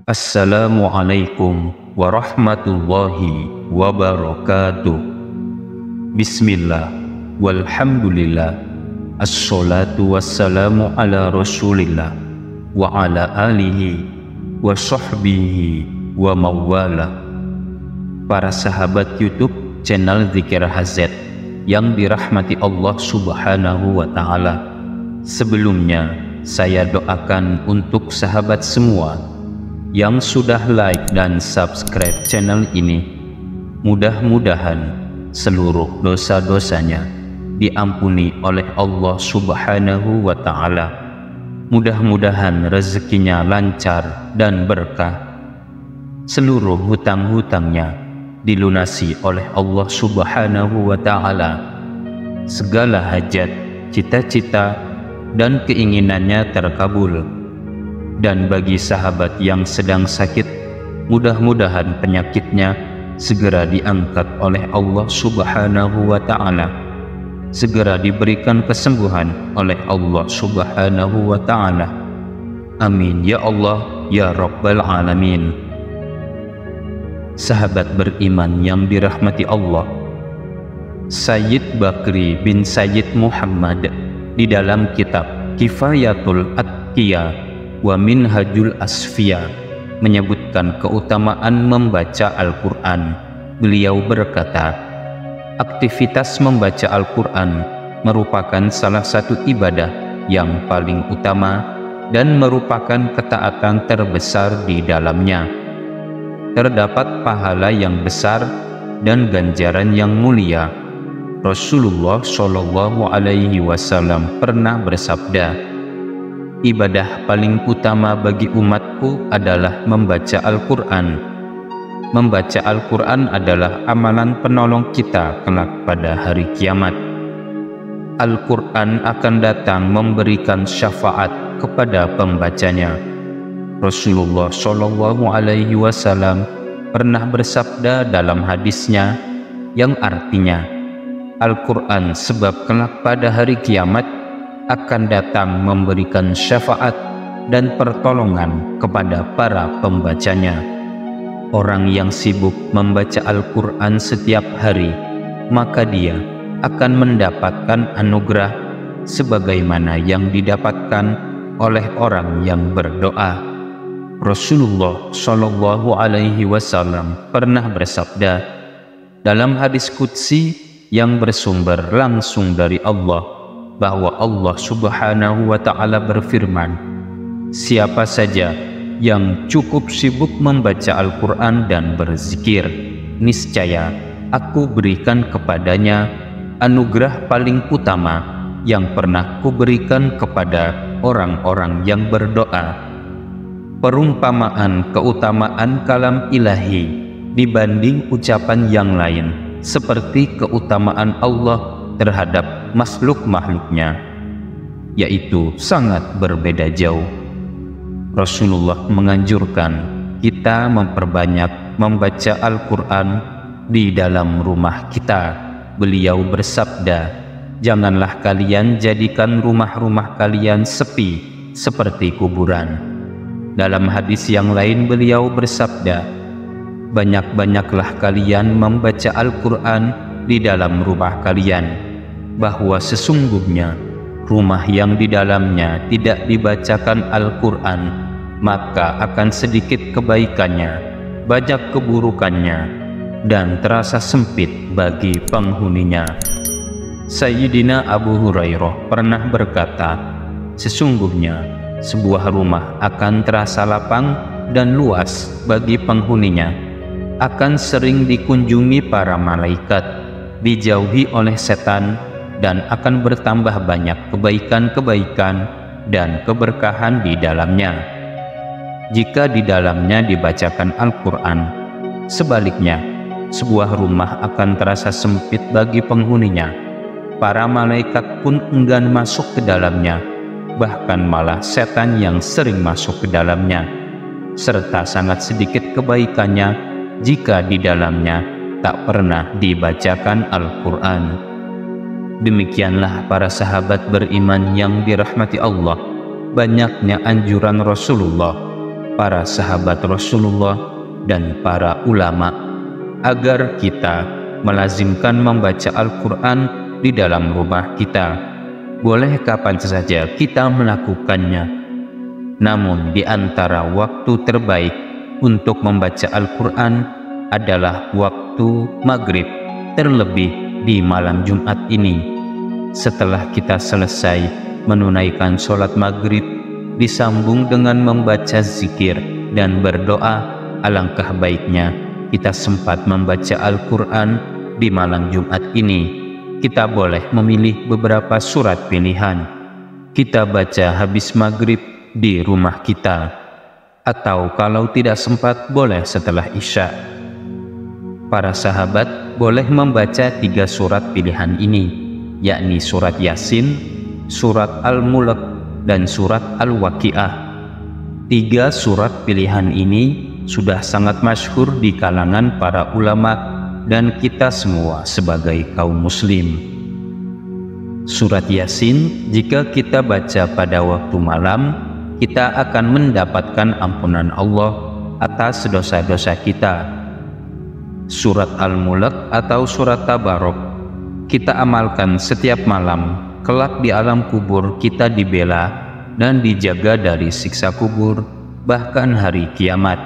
Assalamualaikum warahmatullahi wabarakatuh. Bismillah, walhamdulillah, assalatu wassalamu ala rasulillah wa ala alihi wa sahbihi wa mawala. Para sahabat YouTube channel Zikir HZ yang dirahmati Allah subhanahu wa ta'ala, sebelumnya saya doakan untuk sahabat semua yang sudah like dan subscribe channel ini, mudah-mudahan seluruh dosa-dosanya diampuni oleh Allah subhanahu wa ta'ala. Mudah-mudahan rezekinya lancar dan berkah, seluruh hutang-hutangnya dilunasi oleh Allah subhanahu wa ta'ala, segala hajat, cita-cita dan keinginannya terkabul. Dan bagi sahabat yang sedang sakit, mudah-mudahan penyakitnya segera diangkat oleh Allah subhanahu wa ta'ala, segera diberikan kesembuhan oleh Allah subhanahu wa ta'ala. Amin ya Allah ya Rabbal Alamin. Sahabat beriman yang dirahmati Allah, Sayyid Bakri bin Sayyid Muhammad di dalam kitab Kifayatul Atqiya wa Minhajul Asfiya menyebutkan keutamaan membaca Al-Quran. Beliau berkata, aktivitas membaca Al-Quran merupakan salah satu ibadah yang paling utama dan merupakan ketaatan terbesar di dalamnya. Terdapat pahala yang besar dan ganjaran yang mulia. Rasulullah Shallallahu Alaihi Wasallam pernah bersabda, ibadah paling utama bagi umatku adalah membaca Al-Quran. Membaca Al-Quran adalah amalan penolong kita kelak pada hari kiamat. Al-Quran akan datang memberikan syafaat kepada pembacanya. Rasulullah Shallallahu Alaihi Wasallam pernah bersabda dalam hadisnya yang artinya, Al-Quran sebab kelak pada hari kiamat akan datang memberikan syafaat dan pertolongan kepada para pembacanya. Orang yang sibuk membaca Al-Quran setiap hari, maka dia akan mendapatkan anugerah sebagaimana yang didapatkan oleh orang yang berdoa. Rasulullah Shallallahu Alaihi Wasallam pernah bersabda dalam hadis qudsi yang bersumber langsung dari Allah, bahwa Allah subhanahu wa ta'ala berfirman, siapa saja yang cukup sibuk membaca Al-Quran dan berzikir, niscaya aku berikan kepadanya anugerah paling utama yang pernah kuberikan kepada orang-orang yang berdoa. Perumpamaan keutamaan kalam ilahi dibanding ucapan yang lain seperti keutamaan Allah terhadap makhluk-makhluknya, yaitu sangat berbeda jauh. Rasulullah menganjurkan kita memperbanyak membaca Al-Quran di dalam rumah kita. Beliau bersabda, janganlah kalian jadikan rumah-rumah kalian sepi seperti kuburan. Dalam hadis yang lain beliau bersabda, banyak-banyaklah kalian membaca Al-Quran di dalam rumah kalian, bahwa sesungguhnya rumah yang di dalamnya tidak dibacakan Al-Quran, maka akan sedikit kebaikannya, banyak keburukannya, dan terasa sempit bagi penghuninya. Sayyidina Abu Hurairah pernah berkata, sesungguhnya sebuah rumah akan terasa lapang dan luas bagi penghuninya, akan sering dikunjungi para malaikat, dijauhi oleh setan, dan akan bertambah banyak kebaikan-kebaikan dan keberkahan di dalamnya jika di dalamnya dibacakan Al-Quran. Sebaliknya, sebuah rumah akan terasa sempit bagi penghuninya. Para malaikat pun enggan masuk ke dalamnya, bahkan malah setan yang sering masuk ke dalamnya, serta sangat sedikit kebaikannya jika di dalamnya tak pernah dibacakan Al-Quran. Demikianlah para sahabat beriman yang dirahmati Allah, banyaknya anjuran Rasulullah para sahabat Rasulullah, dan para ulama, agar kita melazimkan membaca Al-Quran di dalam rumah kita. Boleh kapan saja kita melakukannya, namun di antara waktu terbaik untuk membaca Al-Quran adalah waktu maghrib, terlebih di malam Jumat ini. Setelah kita selesai menunaikan sholat maghrib, disambung dengan membaca zikir dan berdoa, alangkah baiknya kita sempat membaca Al-Quran di malam Jumat ini. Kita boleh memilih beberapa surat pilihan. Kita baca habis maghrib di rumah kita, atau kalau tidak sempat boleh setelah Isya. Para sahabat boleh membaca 3 surat pilihan ini, yakni surat Yasin, surat Al-Mulk, dan surat Al-Waqiah. 3 surat pilihan ini sudah sangat masyhur di kalangan para ulama dan kita semua sebagai kaum muslim. Surat Yasin, jika kita baca pada waktu malam, kita akan mendapatkan ampunan Allah atas dosa-dosa kita. Surat Al-Mulk atau surat Tabarok, kita amalkan setiap malam. Kelak di alam kubur kita dibela dan dijaga dari siksa kubur, bahkan hari kiamat.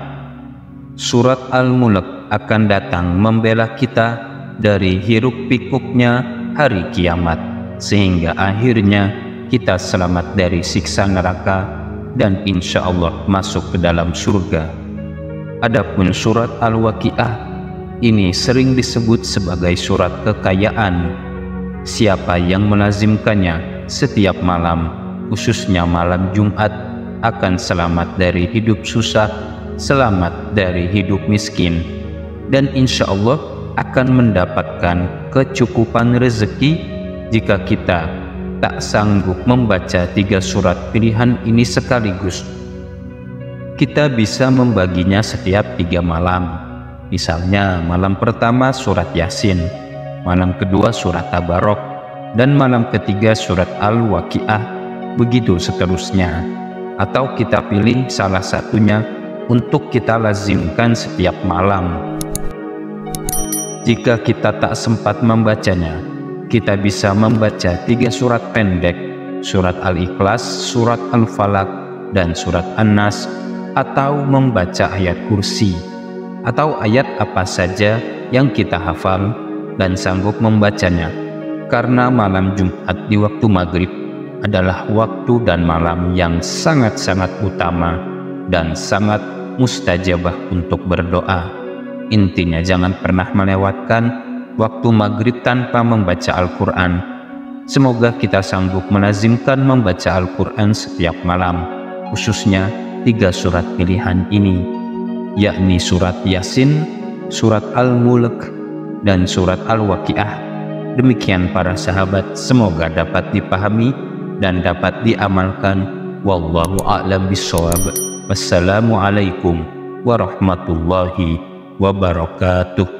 Surat Al-Mulk akan datang membela kita dari hiruk pikuknya hari kiamat, sehingga akhirnya kita selamat dari siksa neraka dan insya Allah masuk ke dalam surga. Adapun surat Al-Waqiah ini sering disebut sebagai surat kekayaan. Siapa yang melazimkannya setiap malam, khususnya malam Jumat, akan selamat dari hidup susah, selamat dari hidup miskin, dan insya Allah akan mendapatkan kecukupan rezeki jika kita tak sanggup membaca 3 surat pilihan ini sekaligus. Kita bisa membaginya setiap 3 malam. Misalnya malam pertama surat Yasin, malam kedua surat Tabarok, dan malam ketiga surat Al-Waqiah, begitu seterusnya. Atau kita pilih salah satunya untuk kita lazimkan setiap malam. Jika kita tak sempat membacanya, kita bisa membaca 3 surat pendek, surat Al-Ikhlas, surat Al-Falaq, dan surat An-Nas, atau membaca ayat kursi, atau ayat apa saja yang kita hafal dan sanggup membacanya. Karena malam Jumat di waktu maghrib adalah waktu dan malam yang sangat-sangat utama dan sangat mustajabah untuk berdoa. Intinya jangan pernah melewatkan waktu maghrib tanpa membaca Al-Quran. Semoga kita sanggup melazimkan membaca Al-Quran setiap malam, khususnya 3 surat pilihan ini, yakni surat Yasin, surat Al-Mulk, dan surat Al-Waqiah. Demikian para sahabat, semoga dapat dipahami dan dapat diamalkan. Wallahu a'lam bishawab. Wassalamualaikum warahmatullahi wabarakatuh.